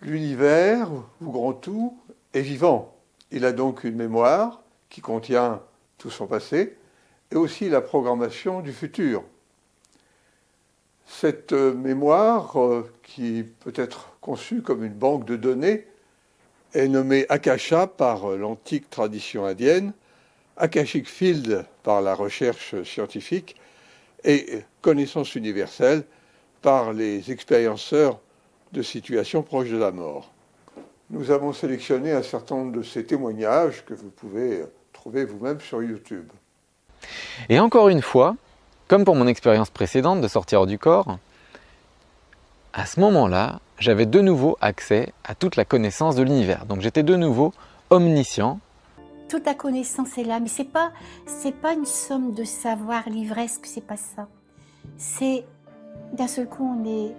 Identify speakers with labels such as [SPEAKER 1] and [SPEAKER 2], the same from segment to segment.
[SPEAKER 1] L'univers, ou grand tout, est vivant. Il a donc une mémoire qui contient tout son passé et aussi la programmation du futur. Cette mémoire, qui peut être conçue comme une banque de données, est nommée Akasha par l'antique tradition indienne, Akashic Field par la recherche scientifique et connaissance universelle par les expérienceurs de situations proches de la mort. Nous avons sélectionné un certain nombre de ces témoignages que vous pouvez trouver vous-même sur YouTube.
[SPEAKER 2] Et encore une fois, comme pour mon expérience précédente de sortir du corps, à ce moment-là, j'avais de nouveau accès à toute la connaissance de l'univers. Donc j'étais de nouveau omniscient.
[SPEAKER 3] Toute la connaissance est là, mais c'est pas une somme de savoir livresque, c'est pas ça. C'est d'un seul coup on est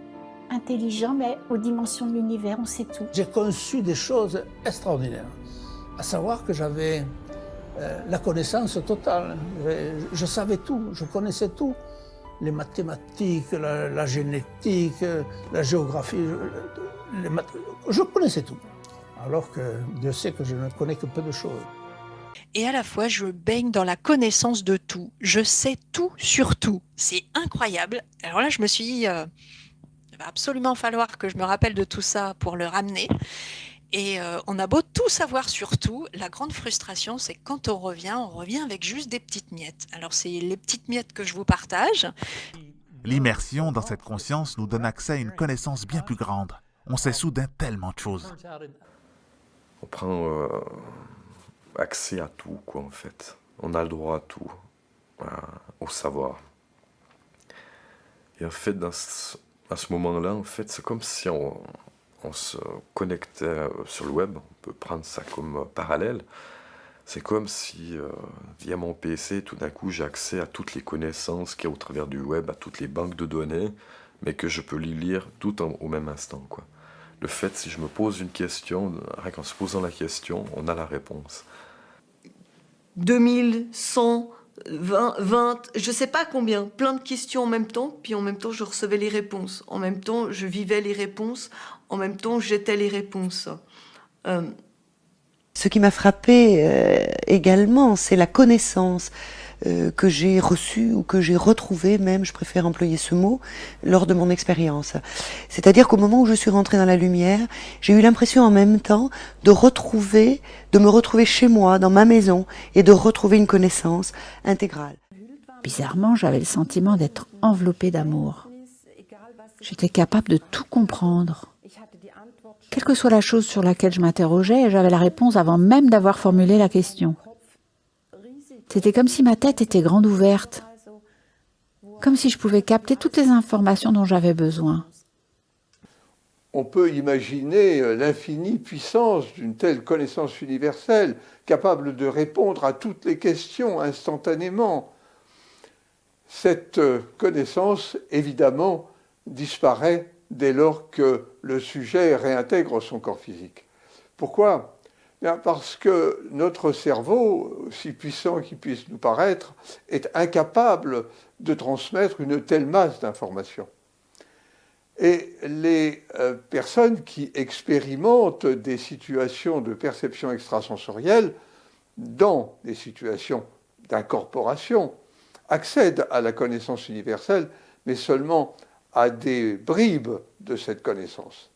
[SPEAKER 3] intelligent, mais aux dimensions de l'univers, on sait tout.
[SPEAKER 4] J'ai conçu des choses extraordinaires, à savoir que j'avais la connaissance totale. Je savais tout, je connaissais tout. Les mathématiques, la génétique, la géographie, je connaissais tout. Alors que Dieu sait que je ne connais que peu de choses.
[SPEAKER 5] Et à la fois, je baigne dans la connaissance de tout. Je sais tout sur tout. C'est incroyable. Alors là, je me suis dit, il va absolument falloir que je me rappelle de tout ça pour le ramener. Et on a beau tout savoir sur tout, la grande frustration, c'est que quand on revient avec juste des petites miettes. Alors c'est les petites miettes que je vous partage.
[SPEAKER 6] L'immersion dans cette conscience nous donne accès à une connaissance bien plus grande. On sait soudain tellement de choses.
[SPEAKER 7] On prend accès à tout, quoi, en fait. On a le droit à tout, au savoir. Et en fait, à ce moment-là, en fait, c'est comme si on se connectait sur le web. On peut prendre ça comme parallèle. C'est comme si, via mon PC, tout d'un coup, j'ai accès à toutes les connaissances qu'il y a au travers du web, à toutes les banques de données, mais que je peux les lire tout au même instant, quoi. Le fait, si je me pose une question, rien qu'en se posant la question, on a la réponse.
[SPEAKER 8] 2100, 20, je sais pas combien, plein de questions en même temps, puis en même temps je recevais les réponses, en même temps je vivais les réponses, en même temps j'étais les réponses.
[SPEAKER 9] Ce qui m'a frappé également, c'est la connaissance que j'ai reçue ou que j'ai retrouvée même, je préfère employer ce mot, lors de mon expérience. C'est-à-dire qu'au moment où je suis rentrée dans la lumière, j'ai eu l'impression en même temps de me retrouver chez moi, dans ma maison, et de retrouver une connaissance intégrale.
[SPEAKER 10] Bizarrement, j'avais le sentiment d'être enveloppée d'amour. J'étais capable de tout comprendre. Quelle que soit la chose sur laquelle je m'interrogeais, j'avais la réponse avant même d'avoir formulé la question. C'était comme si ma tête était grande ouverte, comme si je pouvais capter toutes les informations dont j'avais besoin.
[SPEAKER 1] On peut imaginer l'infinie puissance d'une telle connaissance universelle, capable de répondre à toutes les questions instantanément. Cette connaissance, évidemment, disparaît dès lors que le sujet réintègre son corps physique. Pourquoi ? Bien parce que notre cerveau, aussi puissant qu'il puisse nous paraître, est incapable de transmettre une telle masse d'informations. Et les personnes qui expérimentent des situations de perception extrasensorielle, dans des situations d'incorporation, accèdent à la connaissance universelle, mais seulement à des bribes de cette connaissance.